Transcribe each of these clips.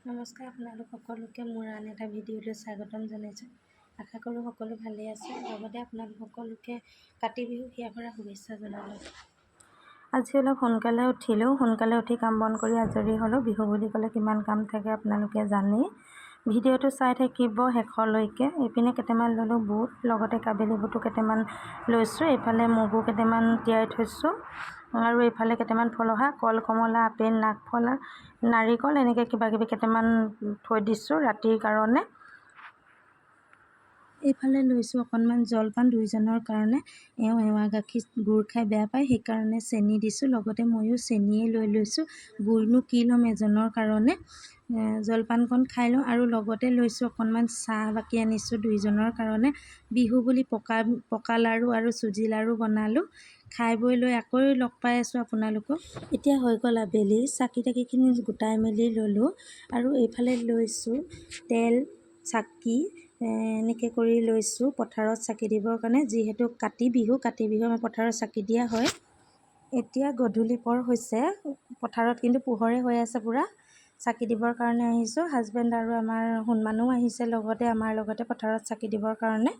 নমস্কাৰ, আপোনালোক সকলোকে মোৰ আন এটা ভিডিঅ'লৈ স্বাগতম জনাইছোঁ। আশা কৰোঁ সকলো ভালেই আছে। লগতে আপোনালোক সকলোকে কাতি বিহু হিয়াৰ পৰা শুভেচ্ছা জনালোঁ। আজি অলপ সোনকালে উঠিলোঁ। সোনকালে উঠি কাম বন কৰি আজৰি হ'লোঁ। বিহু বুলি ক'লে কিমান কাম থাকে আপোনালোকে জানেই। ভিডিঅ'টো চাই থাকিব শেষলৈকে। এইপিনে কেইটামান ল'লোঁ বুট, লগতে কাবেলি বুটো কেইটামান লৈছোঁ। এইফালে মগু কেইটামান তিয়াই থৈছোঁ আৰু এইফালে কেইটামান ফলহা, কল, কমলা, আপেল, নাকফল, নাৰিকল এনেকৈ কিবাকিবি কেইটামান থৈ দিছোঁ ৰাতিৰ কাৰণে। এইফালে লৈছোঁ অকণমান জলপান দুইজনৰ কাৰণে। এৱা গাখীৰ গুড় খাই বেয়া পায়, সেইকাৰণে চেনি দিছোঁ। লগতে ময়ো চেনিয়ে লৈ লৈছোঁ। গুড়নো কি ল'ম এজনৰ কাৰণে। জলপানকণ খাই লওঁ আৰু লগতে লৈছোঁ অকণমান চাহ বাকি আনিছোঁ দুইজনৰ কাৰণে। বিহু বুলি পকা লাড়ু আৰু চুজি লাড়ু বনালোঁ। খাই বৈ লৈ আকৌ লগ পাই আছোঁ আপোনালোকক। এতিয়া হৈ গ'ল আবেলি। চাকি তাকিখিনি গোটাই মেলি ল'লোঁ আৰু এইফালে লৈছোঁ তেল, চাকি এনেকৈ কৰি লৈছোঁ পথাৰত চাকি দিবৰ কাৰণে। যিহেতু কাতি বিহু আমাৰ পথাৰত চাকি দিয়া হয়। এতিয়া গধূলি পৰ হৈছে, পথাৰত কিন্তু পোহৰে হৈ আছে পূৰা। চাকি দিবৰ কাৰণে আহিছোঁ। হাজবেণ্ড আৰু আমাৰ হনুমানো আহিছে লগতে আমাৰ লগতে পথাৰত চাকি দিবৰ কাৰণে।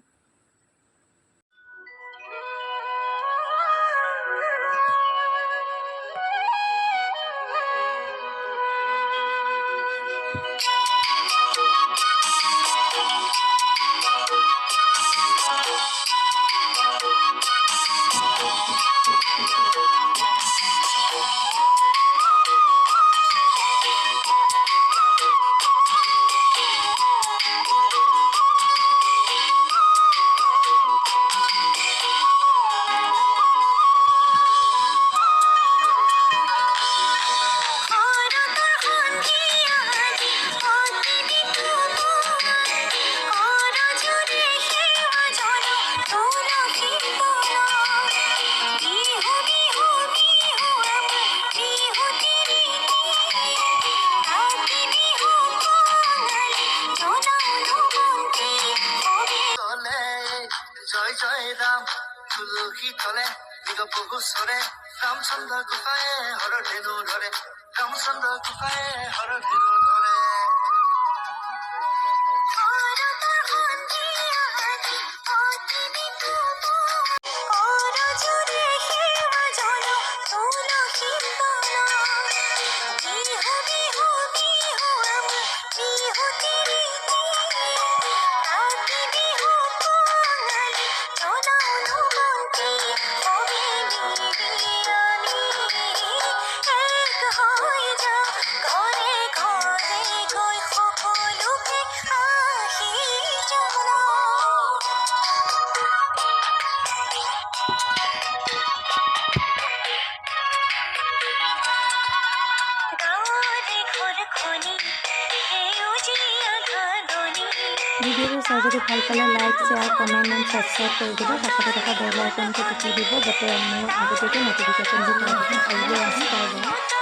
জয় জয় রাম তুলসী তলে বহু সরে রামচন্দ্র গোপায়ে হর ধেনু ধরে রামচন্দ্র গোপায়ে হর ধেনু ধরে ভিডিঅ'টো চাই যদি ভাল পালে like, share, comment and subscribe কৰি দিব। কাষতে থকা বেল আইকনটো টিপি দিব যাতে মোৰ আগতীয়াকৈ ন'টিফিকেশ্যনবোৰ পাই। Bye bye.